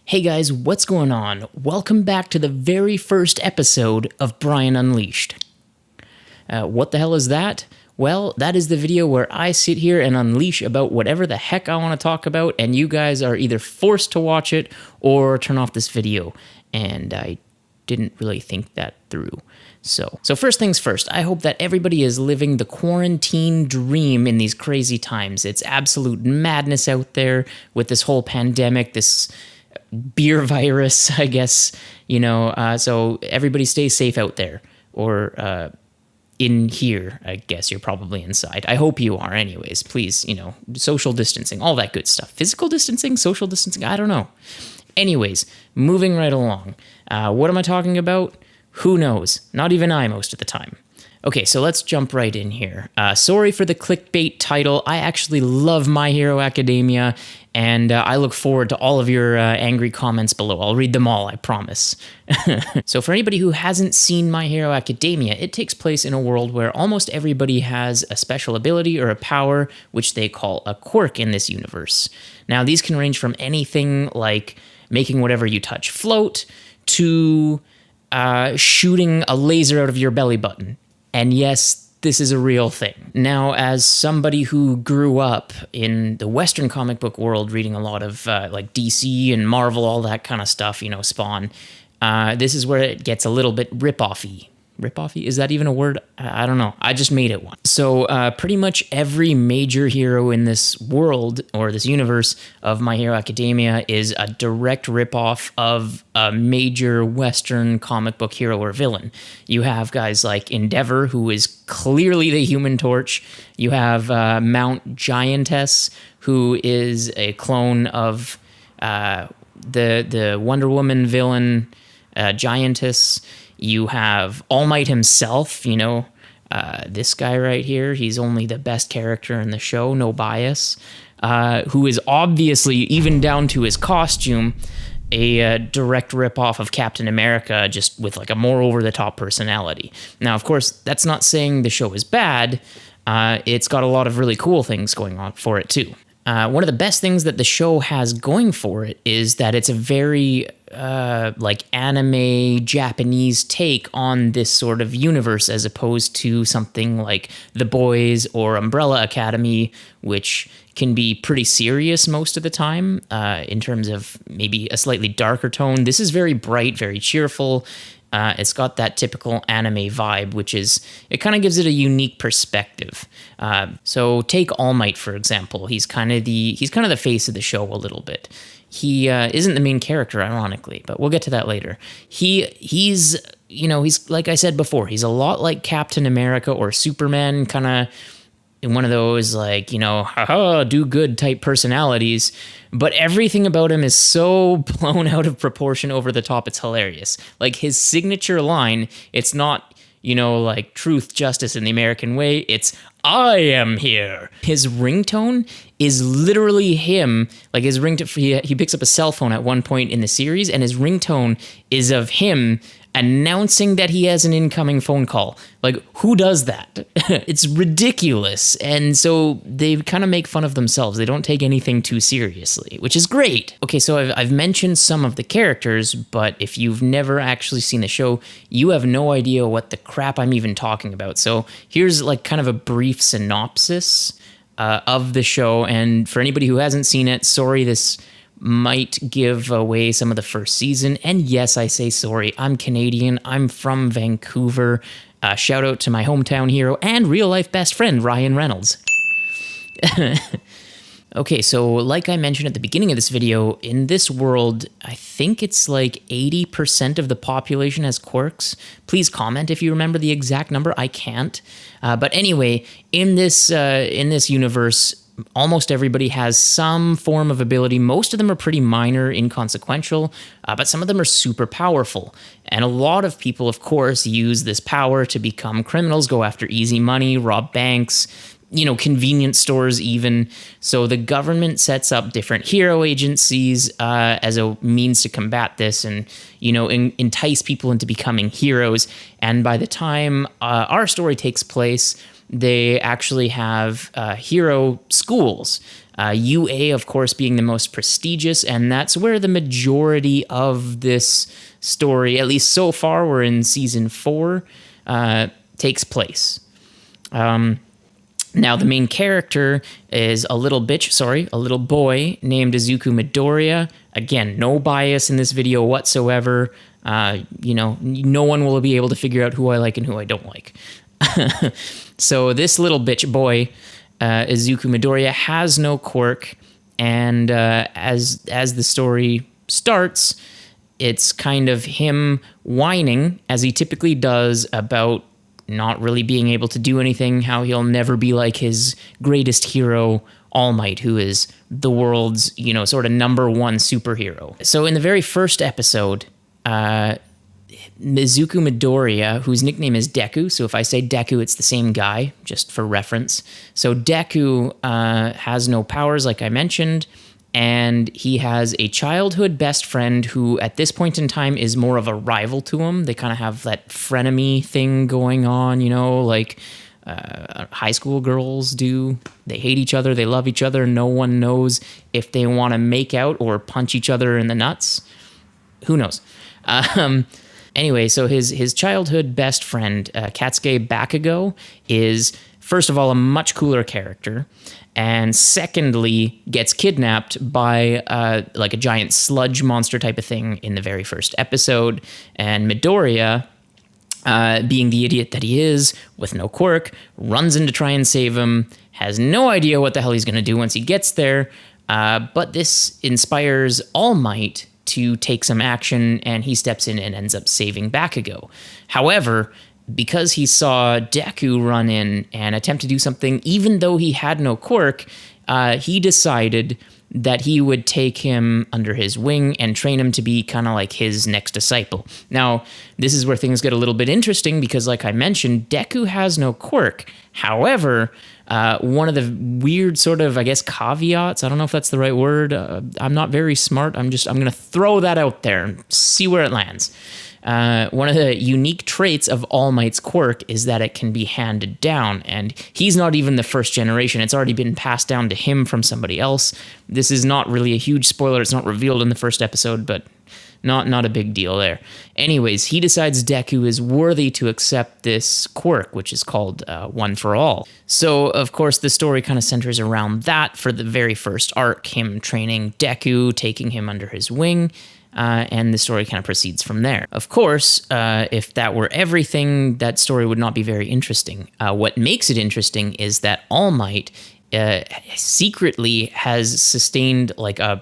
Hey guys, what's going on? Welcome back to the very first episode of Brian Unleashed. What the hell is that? Well, that is the video where I sit here and unleash about whatever the heck I want to talk about, and you guys are either forced to watch it or turn off this video. And I didn't really think that through. So first things first, I hope that everybody is living the quarantine dream in these crazy times. It's absolute madness out there with this whole pandemic, this beer virus, I guess, so everybody stay safe out there, or in here. I guess you're probably inside. I hope you are anyways. Please, social distancing, all that good stuff. Physical distancing, social distancing, I don't know. Anyways, moving right along. What am I talking about? Who knows? Not even I most of the time. Okay, so let's jump right in here. Sorry for the clickbait title. I actually love My Hero Academia, and I look forward to all of your angry comments below. I'll read them all, I promise. So for anybody who hasn't seen My Hero Academia, it takes place in a world where almost everybody has a special ability or a power, which they call a quirk in this universe. Now, these can range from anything like making whatever you touch float to shooting a laser out of your belly button. And yes, this is a real thing. Now, as somebody who grew up in the Western comic book world, reading a lot of like DC and Marvel, all that kind of stuff, Spawn, this is where it gets a little bit ripoff-y. Ripoff-y? Is that even a word? I don't know. I just made it one. So pretty much every major hero in this world, or this universe of My Hero Academia, is a direct ripoff of a major Western comic book hero or villain. You have guys like Endeavor, who is clearly the Human Torch. You have Mount Giantess, who is a clone of the Wonder Woman villain, Giantess. You have All Might himself, this guy right here. He's only the best character in the show, no bias, who is obviously, even down to his costume, a direct ripoff of Captain America, just with like a more over-the-top personality. Now, of course, that's not saying the show is bad. It's got a lot of really cool things going on for it, too. One of the best things that the show has going for it is that it's a very like anime Japanese take on this sort of universe, as opposed to something like The Boys or Umbrella Academy, which can be pretty serious most of the time in terms of maybe a slightly darker tone. This is very bright, very cheerful. It's got that typical anime vibe, which is, it kind of gives it a unique perspective. So take All Might, for example. He's kind of the face of the show a little bit. He isn't the main character, ironically, but we'll get to that later. He's like I said before, he's a lot like Captain America or Superman, kind of in one of those like, haha, do good type personalities, but everything about him is so blown out of proportion, over the top, it's hilarious. Like his signature line, it's not, like truth, justice in the American way, it's I am here. His ringtone is literally him. Like his ringtone, he picks up a cell phone at one point in the series, and his ringtone is of him announcing that he has an incoming phone call. Like, who does that? It's ridiculous. And so they kind of make fun of themselves. They don't take anything too seriously, which is great. Okay, so I've mentioned some of the characters, but if you've never actually seen the show, you have no idea what the crap I'm even talking about. So here's like kind of a brief synopsis of the show. And for anybody who hasn't seen it, sorry, this might give away some of the first season. And yes, I say sorry. I'm Canadian. I'm from Vancouver. Shout out to my hometown hero and real life best friend, Ryan Reynolds. Okay, so like I mentioned at the beginning of this video, in this world, I think it's like 80% of the population has quirks. Please comment if you remember the exact number. I can't. But anyway, in this universe, almost everybody has some form of ability. Most of them are pretty minor, inconsequential, but some of them are super powerful. And a lot of people, of course, use this power to become criminals, go after easy money, rob banks, convenience stores even. So the government sets up different hero agencies as a means to combat this and, entice people into becoming heroes. And by the time our story takes place, they actually have hero schools. UA, of course, being the most prestigious, and that's where the majority of this story, at least so far, we're in season 4, takes place. Now, the main character is a little boy named Izuku Midoriya. Again, no bias in this video whatsoever. No one will be able to figure out who I like and who I don't like. So this little bitch boy, Izuku Midoriya, has no quirk, and as the story starts, it's kind of him whining, as he typically does, about not really being able to do anything, how he'll never be like his greatest hero, All Might, who is the world's, sort of number one superhero. So in the very first episode, Izuku Midoriya, whose nickname is Deku, so if I say Deku, it's the same guy, just for reference. So Deku has no powers, like I mentioned, and he has a childhood best friend who, at this point in time, is more of a rival to him. They kind of have that frenemy thing going on, like high school girls do. They hate each other, they love each other, no one knows if they want to make out or punch each other in the nuts. Who knows? Anyway, so his childhood best friend, Katsuki Bakugo, is, first of all, a much cooler character, and secondly, gets kidnapped by like a giant sludge monster type of thing in the very first episode, and Midoriya, being the idiot that he is, with no quirk, runs in to try and save him, has no idea what the hell he's going to do once he gets there, but this inspires All Might to take some action, and he steps in and ends up saving Bakugo. However, because he saw Deku run in and attempt to do something, even though he had no quirk, he decided that he would take him under his wing and train him to be kind of like his next disciple. Now, this is where things get a little bit interesting because, like I mentioned, Deku has no quirk. However, one of the weird sort of, I guess, caveats, I don't know if that's the right word. I'm not very smart. I'm going to throw that out there and see where it lands. One of the unique traits of All Might's quirk is that it can be handed down, and he's not even the first generation. It's already been passed down to him from somebody else. This is not really a huge spoiler. It's not revealed in the first episode, but not a big deal there. Anyways, he decides Deku is worthy to accept this quirk, which is called One for All. So, of course, the story kind of centers around that for the very first arc, him training Deku, taking him under his wing, and the story kind of proceeds from there. Of course, if that were everything, that story would not be very interesting. What makes it interesting is that All Might secretly has sustained like a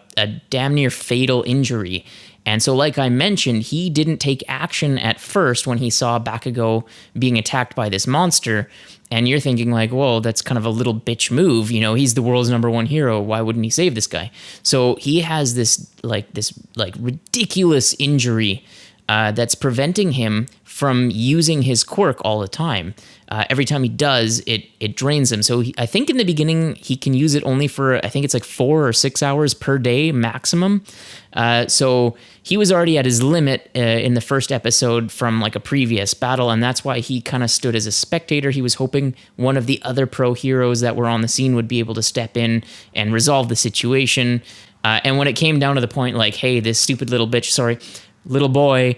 damn near fatal injury. And so, like I mentioned, he didn't take action at first when he saw Bakugo being attacked by this monster. And you're thinking like, whoa, that's kind of a little bitch move. He's the world's number one hero. Why wouldn't he save this guy? So he has this ridiculous injury that's preventing him from using his quirk all the time. Every time he does, it drains him. So I think in the beginning, he can use it only for, I think it's like 4 or 6 hours per day maximum. So he was already at his limit in the first episode from like a previous battle, and that's why he kind of stood as a spectator. He was hoping one of the other pro heroes that were on the scene would be able to step in and resolve the situation. And when it came down to the point like, hey, this stupid little boy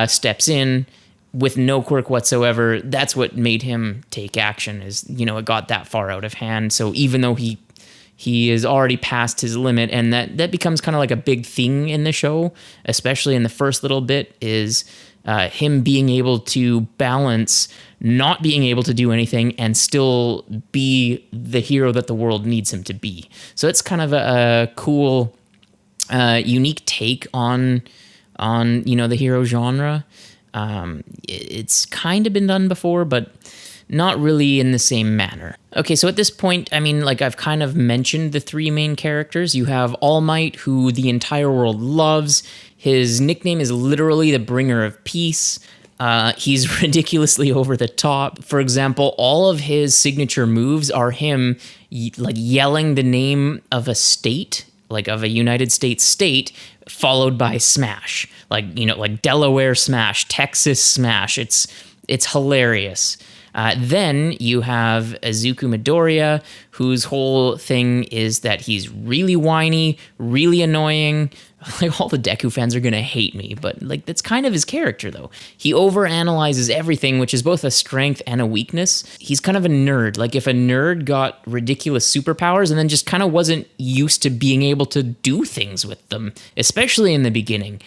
steps in with no quirk whatsoever, that's what made him take action, is, it got that far out of hand. So even though he is already past his limit, and that becomes kind of like a big thing in the show, especially in the first little bit, is him being able to balance not being able to do anything and still be the hero that the world needs him to be. So it's kind of a cool, unique take on the hero genre. It's kind of been done before, but not really in the same manner. Okay, so at this point, I've kind of mentioned the 3 main characters. You have All Might, who the entire world loves. His nickname is literally the bringer of peace. He's ridiculously over the top. For example, all of his signature moves are him yelling the name of a state, like of a United States state, followed by smash. Like Delaware smash, Texas smash. It's hilarious. Then you have Izuku Midoriya, whose whole thing is that he's really whiny, really annoying. Like, all the Deku fans are going to hate me, but like, that's kind of his character, though. He overanalyzes everything, which is both a strength and a weakness. He's kind of a nerd. Like, if a nerd got ridiculous superpowers and then just kind of wasn't used to being able to do things with them, especially in the beginning.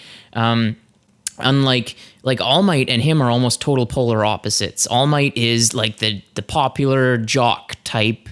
Unlike, like, All Might and him are almost total polar opposites. All Might is like the popular jock type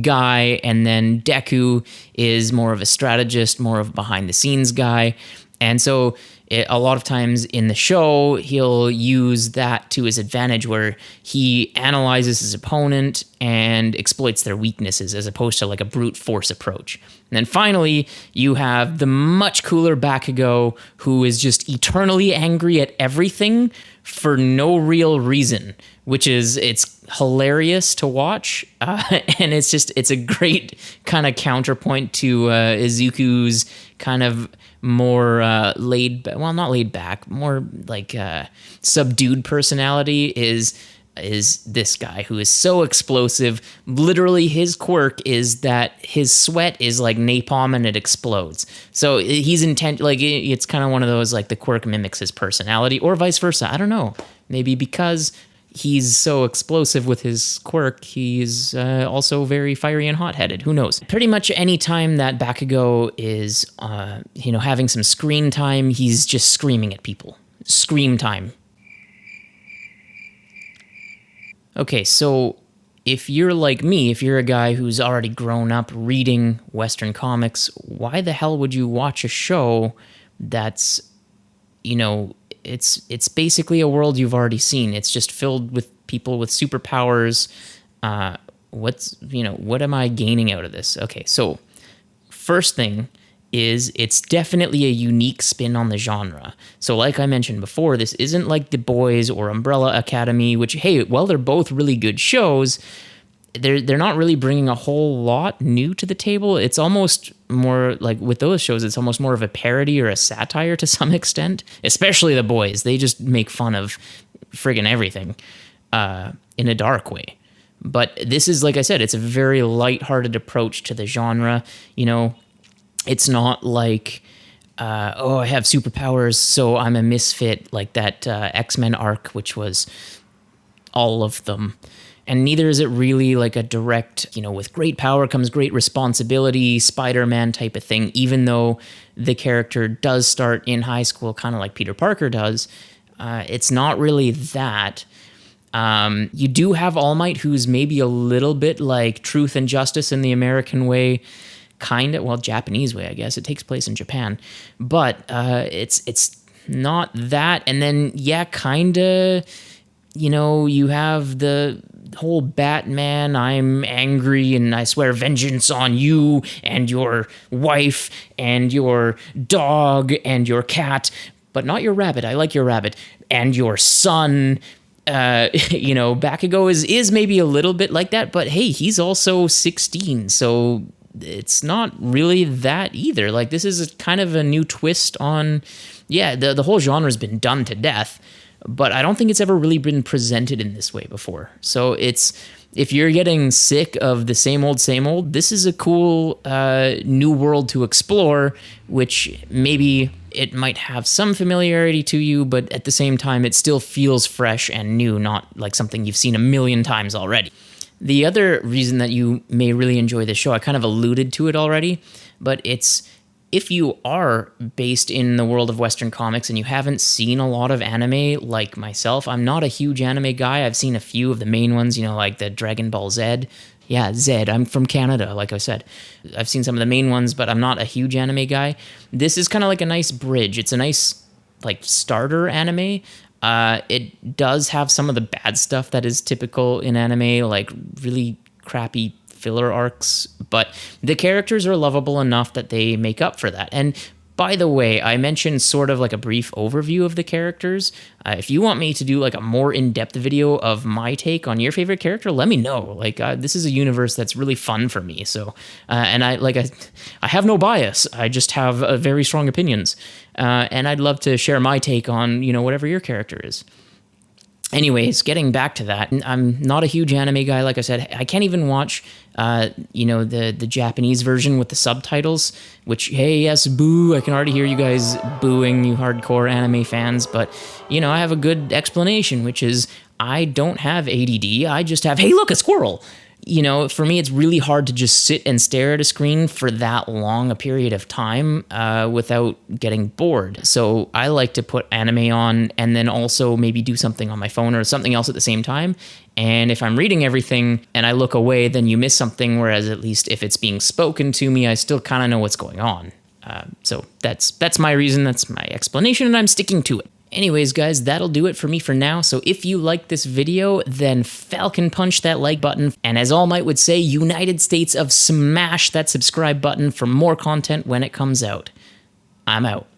guy, and then Deku is more of a strategist, more of a behind the scenes guy. And so a lot of times in the show, he'll use that to his advantage, where he analyzes his opponent and exploits their weaknesses, as opposed to like a brute force approach. And then finally, you have the much cooler Bakugo, who is just eternally angry at everything for no real reason, which is, it's hilarious to watch. And it's a great kind of counterpoint to Izuku's kind of more not laid back, more like subdued personality is this guy who is so explosive. Literally, his quirk is that his sweat is like napalm and it explodes. So he's it's kind of one of those, like, the quirk mimics his personality, or vice versa. I don't know. Maybe because he's so explosive with his quirk, he's also very fiery and hot-headed. Who knows? Pretty much any time that Bakugo is, having some screen time, he's just screaming at people. Scream time. Okay, so if you're like me, if you're a guy who's already grown up reading Western comics, why the hell would you watch a show that's, it's basically a world you've already seen. It's just filled with people with superpowers. What am I gaining out of this? Okay, so first thing is, it's definitely a unique spin on the genre. So like I mentioned before, this isn't like The Boys or Umbrella Academy, which, hey, well, they're both really good shows. They're not really bringing a whole lot new to the table. It's almost more like, with those shows, it's almost more of a parody or a satire to some extent, especially The Boys. They just make fun of friggin' everything in a dark way. But this is, like I said, it's a very lighthearted approach to the genre. It's not like, I have superpowers, so I'm a misfit, like that X-Men arc, which was all of them. And neither is it really like a direct, with great power comes great responsibility, Spider-Man type of thing, even though the character does start in high school, kind of like Peter Parker does. It's not really that. You do have All Might, who's maybe a little bit like Truth and Justice in the American way, Japanese way, I guess. It takes place in Japan. But it's not that. And then, you have the whole Batman, I'm angry and I swear vengeance on you and your wife and your dog and your cat, but not your rabbit. I like your rabbit. And your son. Bakugo is maybe a little bit like that, but hey, he's also 16, so it's not really that either. Like, this is kind of a new twist on, the whole genre's been done to death, but I don't think it's ever really been presented in this way before. So if you're getting sick of the same old, this is a cool new world to explore, which maybe it might have some familiarity to you, but at the same time, it still feels fresh and new, not like something you've seen a million times already. The other reason that you may really enjoy this show, I kind of alluded to it already, but it's, if you are based in the world of Western comics and you haven't seen a lot of anime like myself, I'm not a huge anime guy. I've seen a few of the main ones, like the Dragon Ball Z. Yeah, Z. I'm from Canada, like I said. I've seen some of the main ones, but I'm not a huge anime guy. This is kind of like a nice bridge. It's a nice, like, starter anime. It does have some of the bad stuff that is typical in anime, like really crappy filler arcs, but the characters are lovable enough that they make up for that. And by the way, I mentioned sort of like a brief overview of the characters. If you want me to do like a more in-depth video of my take on your favorite character, let me know. Like, this is a universe that's really fun for me. So, and I have no bias. I just have very strong opinions. And I'd love to share my take on, whatever your character is. Anyways, getting back to that, I'm not a huge anime guy. Like I said, I can't even watch, the Japanese version with the subtitles. Which, hey, yes, boo! I can already hear you guys booing, you hardcore anime fans. But I have a good explanation, which is I don't have ADD. I just have, hey, look, a squirrel. For me, it's really hard to just sit and stare at a screen for that long a period of time without getting bored. So I like to put anime on and then also maybe do something on my phone or something else at the same time. And if I'm reading everything and I look away, then you miss something. Whereas at least if it's being spoken to me, I still kind of know what's going on. So that's my reason. That's my explanation, and I'm sticking to it. Anyways, guys, that'll do it for me for now. So if you liked this video, then Falcon punch that like button. And as All Might would say, United States of smash that subscribe button for more content when it comes out. I'm out.